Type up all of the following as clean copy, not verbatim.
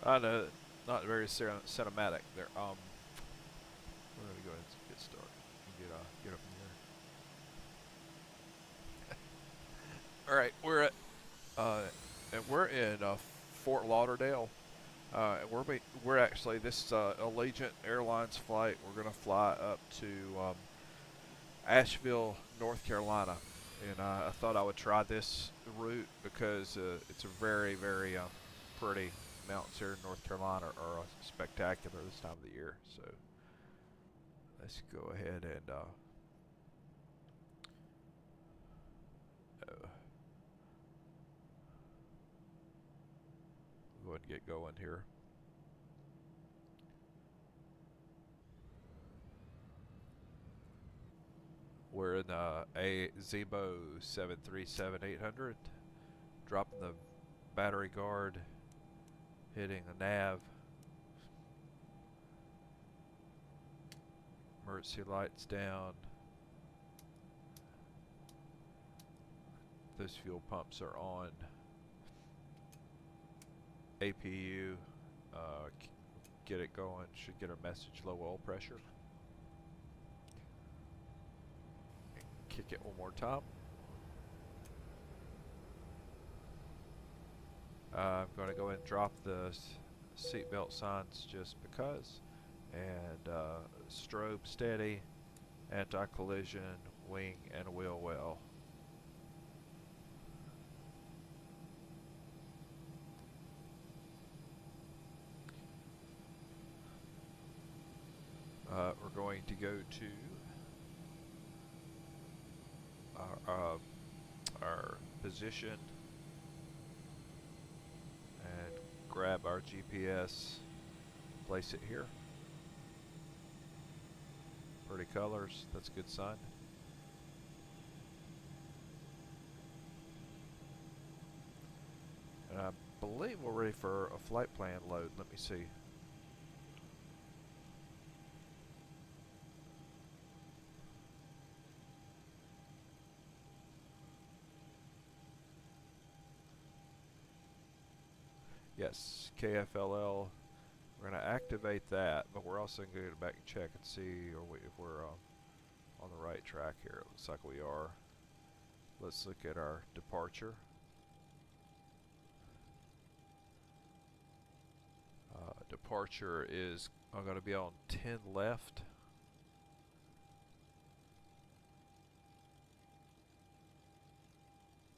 I know, not very cinematic. There. We're gonna go ahead and get started. Get up in here. All right, we're in Fort Lauderdale. We're actually this Allegiant Airlines flight. We're gonna fly up to Asheville, North Carolina, and I thought I would try this route because it's a very pretty. Mountains here in North Carolina are spectacular this time of the year. So let's go ahead and go ahead and get going here. We're in a Zibo 737-800, dropping the battery guard, hitting the nav, emergency lights down. Those fuel pumps are on. APU, get it going, should get a message low oil pressure. Kick it one more time. I'm going to go ahead and drop the seatbelt signs just because, and strobe steady, anti-collision, wing and wheel well. We're going to go to our position and grab our GPS, place it here. Pretty colors, that's a good sign. And I believe we're ready for a flight plan load. Let me see. Yes, KFLL. We're going to activate that, but we're also going to go back and check and see if we're on the right track here. It looks like we are. Let's look at our departure. Departure is going to be on 10 left.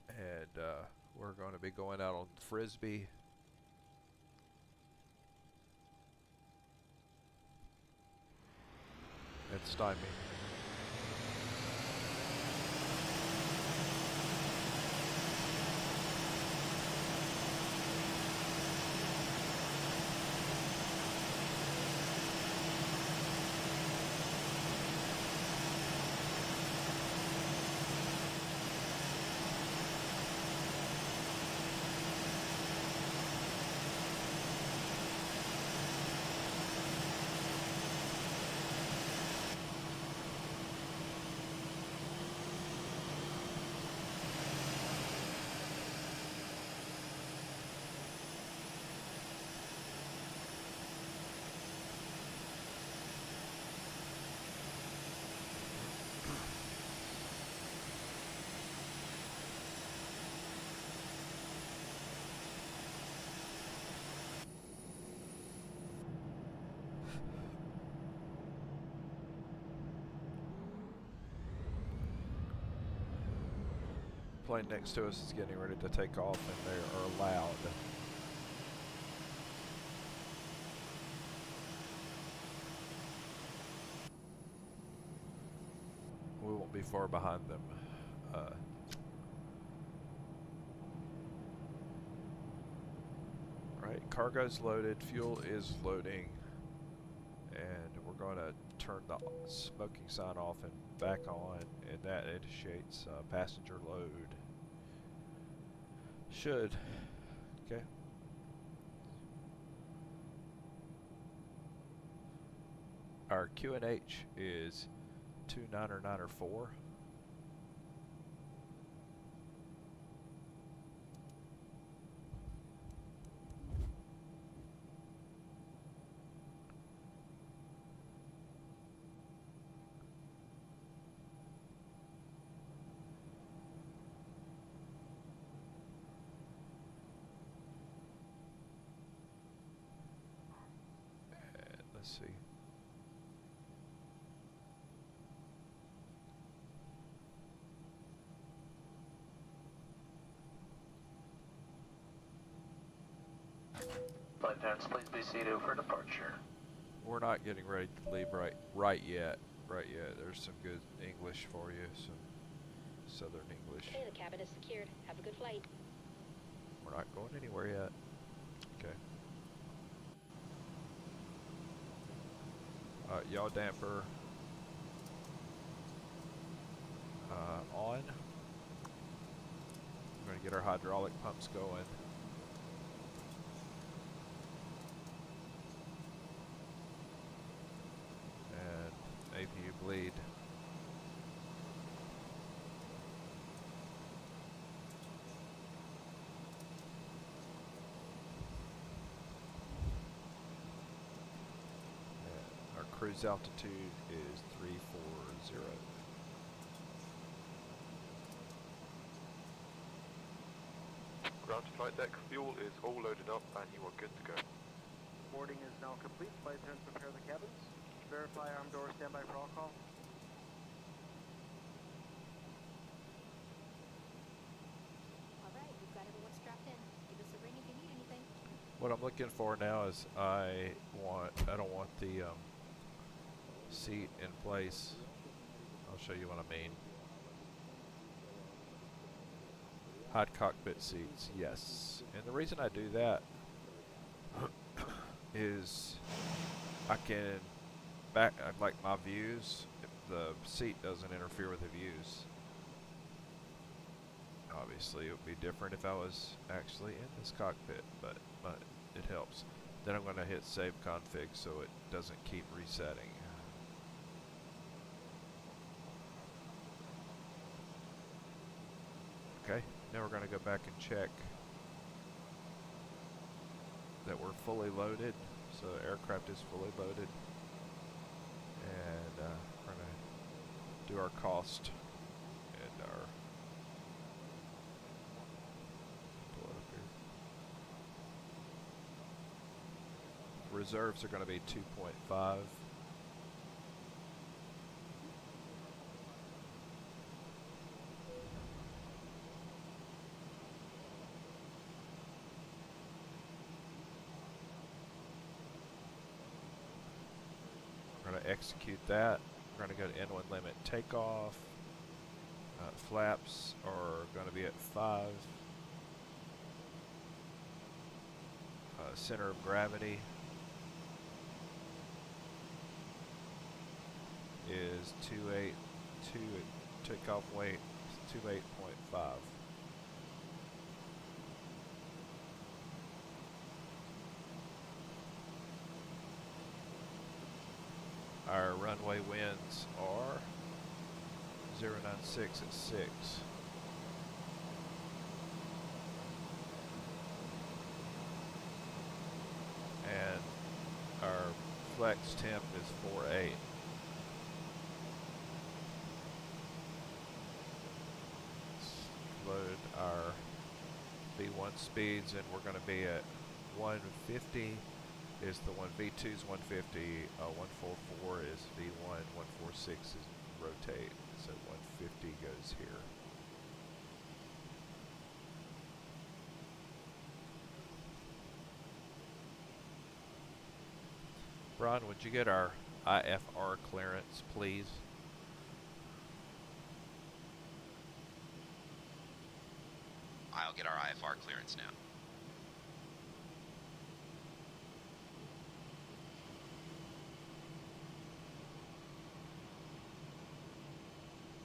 And we're going to be going out on Frisbee. And Stymie. Plane next to us is getting ready to take off, and they are loud. We won't be far behind them. Right, cargo's loaded, fuel is loading, and we're going to turn the smoking sign off and back on, and that initiates passenger load. Should. Okay. Our QNH is 2994. Flight attendants, please be seated for departure. We're not getting ready to leave right yet. There's some good English for you, some Southern English. Okay, the cabin is secured. Have a good flight. We're not going anywhere yet. Okay. Yaw damper on. We're going to get our hydraulic pumps going. And APU bleed. And our cruise altitude is 340. Ground to flight deck, fuel is all loaded up and you are good to go. Boarding is now complete. Flight attendants prepare the cabins. Verify arm door, standby for all call. Alright, we've got everyone strapped in. Give us a ring if you need anything. What I'm looking for now is I don't want the seat in place. I'll show you what I mean. Hot cockpit seats, yes. And the reason I do that is I can like my views, if the seat doesn't interfere with the views. Obviously it would be different if I was actually in this cockpit, but it helps. Then I'm going to hit save config so it doesn't keep resetting. Okay, now we're going to go back and check that we're fully loaded. So the aircraft is fully loaded. And we're going to do our cost and our pull it up here. Reserves are going to be 2.5. We're going to execute that. We're going to go to N1 limit takeoff. Flaps are going to be at 5. Center of gravity is 2.8. Takeoff weight is 28.5. Our runway winds are 096 at 6. And our flex temp is 48. Let's load our V1 speeds, and we're going to be at 150. Is the one V2 is 150, 144 is V1, 146 is rotate, so 150 goes here. Brian, would you get our IFR clearance, please? I'll get our IFR clearance now.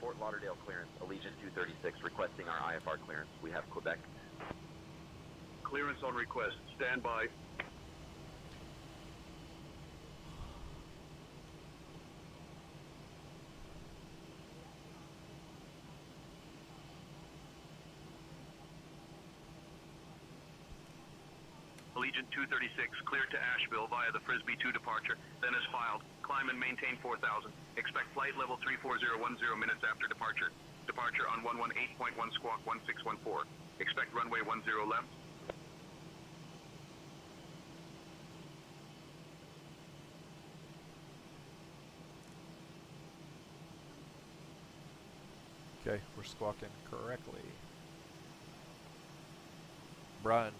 Fort Lauderdale clearance, Allegiant 236 requesting our IFR clearance. We have Quebec. Clearance on request. Stand by. Allegiant 236 cleared to Asheville via the Frisbee 2 departure, then is filed. Climb and maintain 4,000. Expect flight level 34010 minutes after departure. Departure on 118.1 squawk 1614. Expect runway 10 left. Okay, we're squawking correctly. Brian,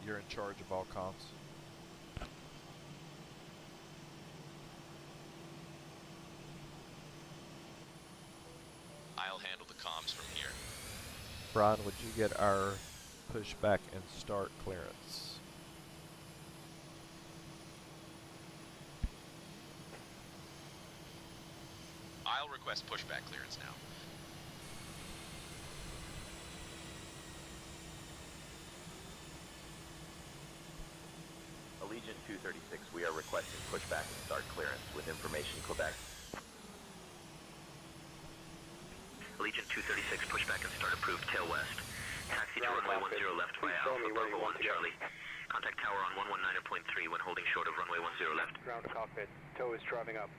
you're in charge of all comms. Brian, would you get our pushback and start clearance? I'll request pushback clearance now. Allegiant 236, we are requesting pushback and start clearance with information Quebec. Allegiant 236, pushback and start approved, tail west. Taxi to runway 10 left via Alpha Bravo 1 Charlie. Contact tower on 119.3 when holding short of runway 10 left. Ground to cockpit. Tow is driving up.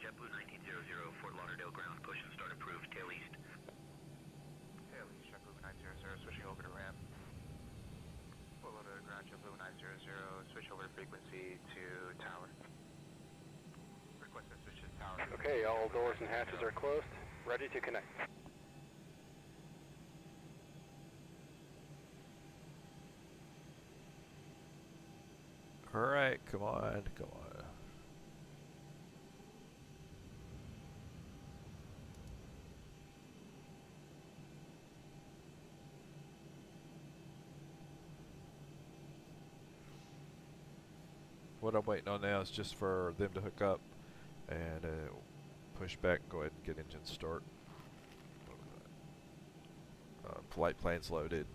JetBlue 1900, Fort Lauderdale ground, push and start approved, tail east. Tail east, JetBlue 900, switching over to ramp. Fort Lauderdale ground, JetBlue 900, switch over frequency to tower. Request that switch to tower. Okay, all doors and hatches are closed. Ready to connect. Alright, come on, come on. What I'm waiting on now is just for them to hook up and push back and go ahead and get engine start. Flight plan's loaded.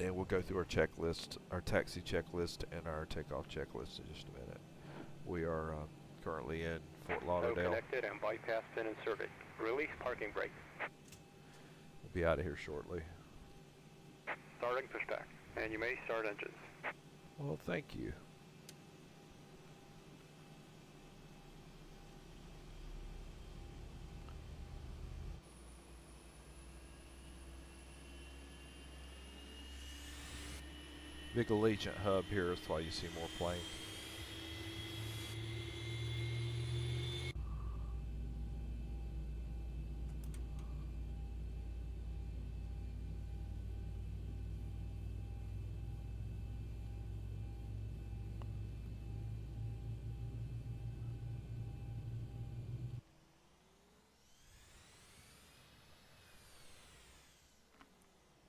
And we'll go through our checklist, our taxi checklist and our takeoff checklist in just a minute. We are currently in Fort Lauderdale. Connected and bypass pin and survey. Release parking brake. We'll be out of here shortly. Starting pushback. And you may start engines. Well, thank you. Big Allegiant hub here is why you see more planes.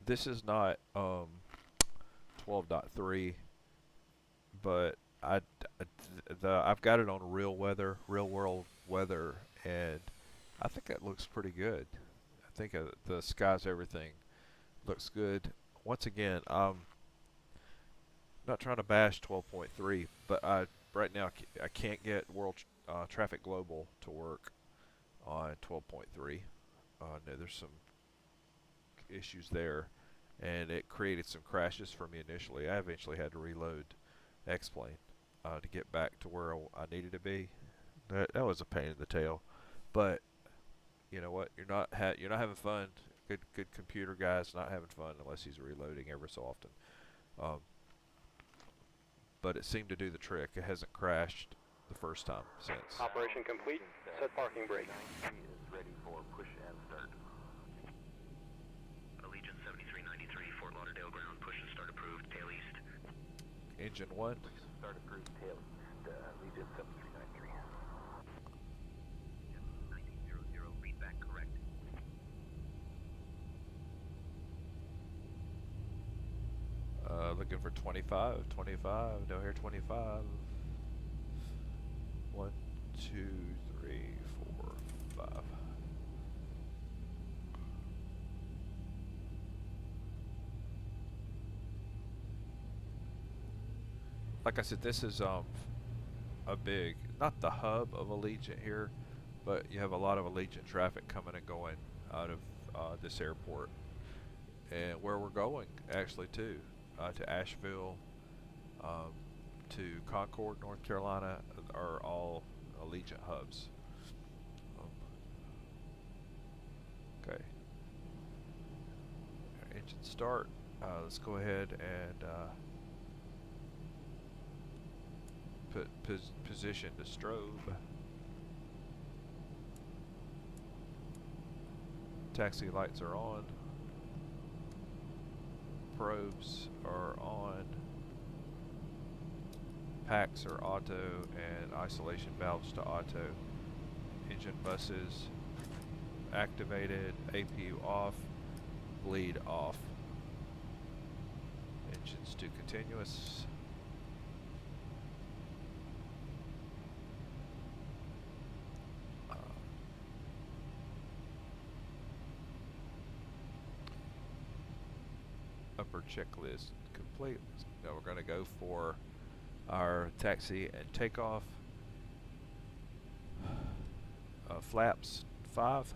This is not 12.3, but I've got it on real world weather, and I think it looks pretty good. I think the skies, everything looks good. Once again, I'm not trying to bash 12.3, but right now I can't get World Traffic Global to work on 12.3. No, there's some issues there, and it created some crashes for me initially. I eventually had to reload XPlane to get back to where I needed to be. That was a pain in the tail, but you know what? You're not having fun. Good computer guy's not having fun unless he's reloading every so often. But it seemed to do the trick. It hasn't crashed the first time since. Operation complete. Set parking brake. Is ready for push and start. Allegiant 7393, Fort Lauderdale ground, push and start approved, tail east. Engine 1. Start approved, tail east, Allegiant 7393. 1900, feedback correct. Looking for 25. Down here 25. 1, 2, 3, 4, 5. Like I said, this is a big, not the hub of Allegiant here, but you have a lot of Allegiant traffic coming and going out of this airport, and where we're going actually too, to Asheville, to Concord, North Carolina, are all Allegiant hubs. Okay. Engine start. Let's go ahead and put position to strobe. Taxi lights are on. Probes are on. Packs are auto and isolation valves to auto. Engine buses activated. APU off. Bleed off. Engines to continuous. Upper checklist complete. Now we're going to go for our taxi and takeoff. Flaps 5.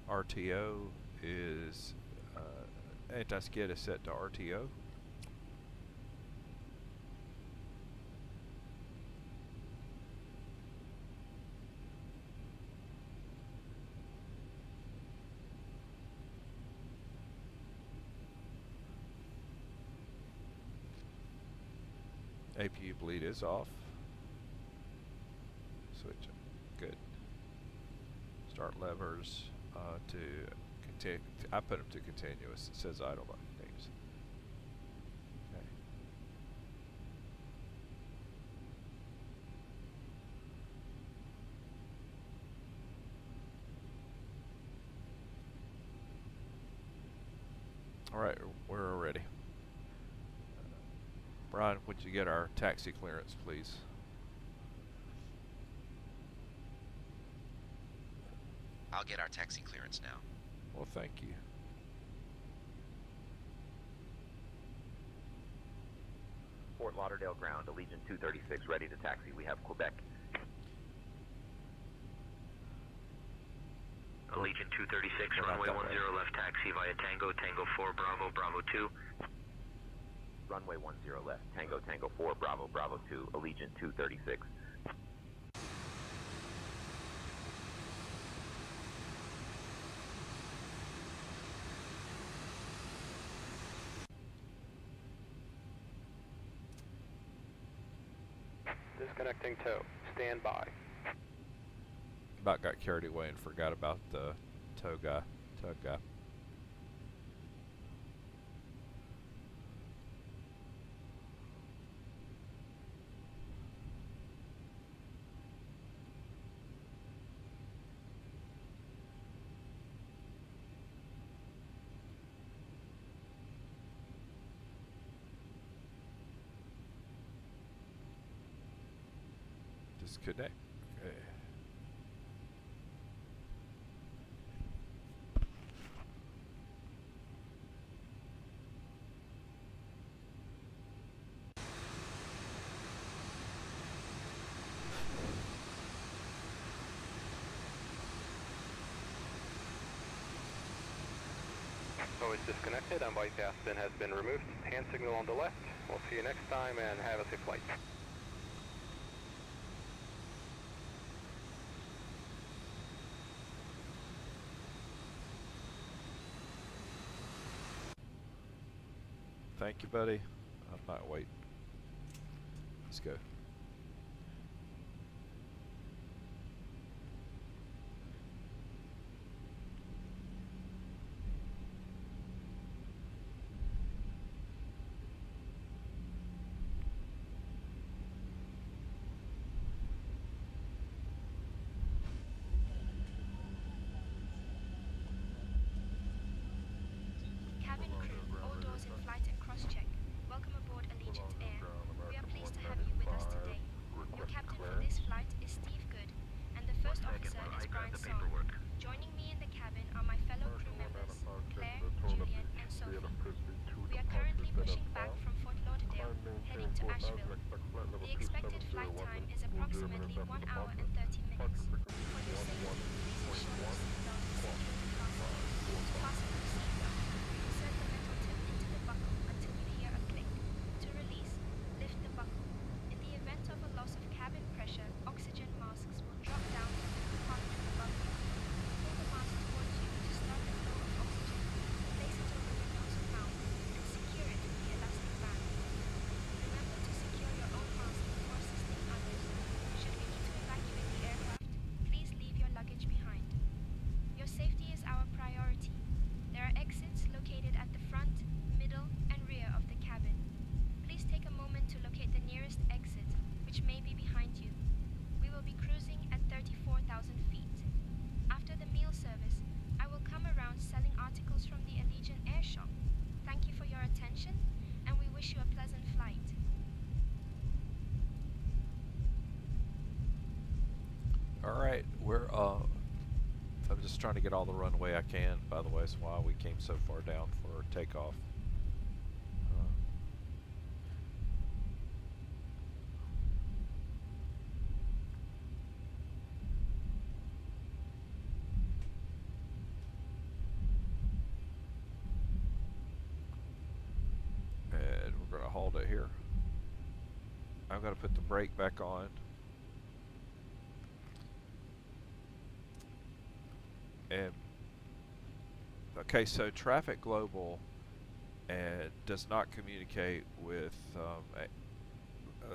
RTO is anti-skid is set to RTO. APU bleed is off. Switch it. Good. Start levers to continue. I put them to continuous. It says idle by names. Okay. All right, we're ready. Brian, would you get our taxi clearance, please? I'll get our taxi clearance now. Well, thank you. Fort Lauderdale ground, Allegiant 236, ready to taxi. We have Quebec. Allegiant 236, We're not runway that 10 ready. left taxi via Tango, Tango 4, Bravo, Bravo 2. Runway 10 left, Tango, Tango 4, Bravo, Bravo 2, Allegiant 236. Disconnecting tow. Stand by. About got carried away and forgot about the tug guy. Disconnect. Okay. Always disconnected. On bypass bin has been removed. Hand signal on the left. We'll see you next time and have a safe flight. Thank you, buddy. I might wait. Let's go. Cabin crew, all doors in flight and cross-check. Welcome aboard Allegiant Air. We are pleased to have you with us Alright, I'm just trying to get all the runway I can, by the way, that's why we came so far down for takeoff. And we're going to hold it here. I'm going to put the brake back on. And okay, so Traffic Global does not communicate with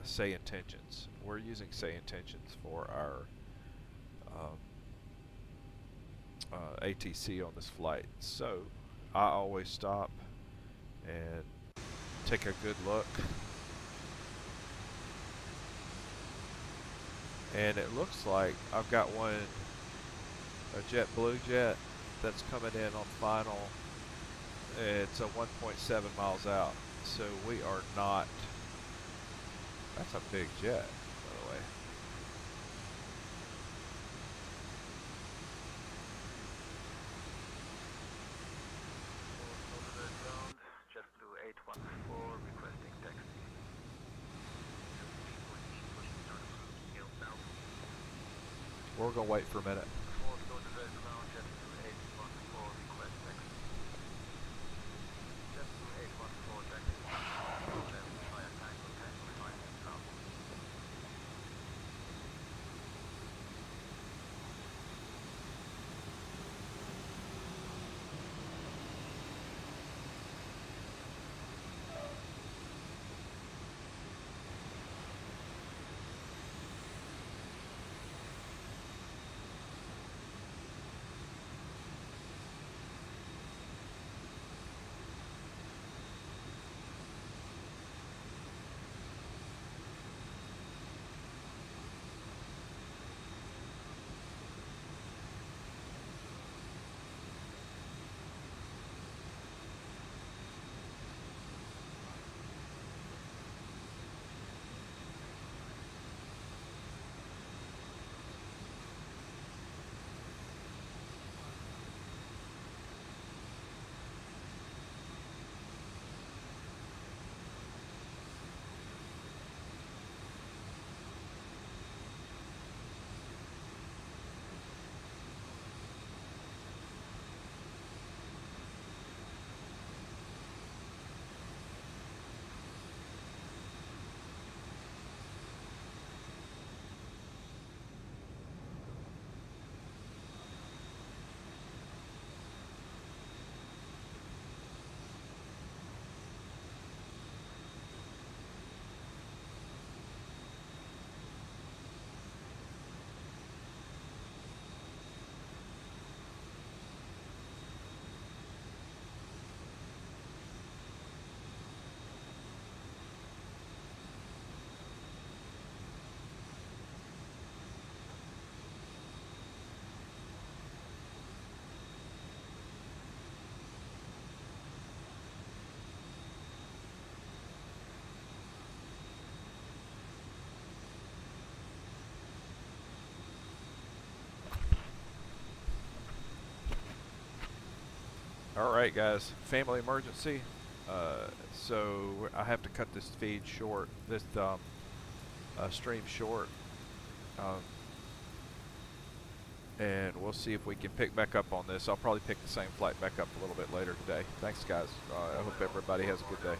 say Intentions. We're using say Intentions for our ATC on this flight. So I always stop and take a good look. And it looks like I've got a JetBlue jet that's coming in on final. It's a 1.7 miles out, so we are not. That's a big jet, by the way. JetBlue 814 requesting taxi. We're gonna wait for a minute. Alright guys, family emergency. So I have to cut this feed short, this stream short. And we'll see if we can pick back up on this. I'll probably pick the same flight back up a little bit later today. Thanks guys. I hope everybody has a good day.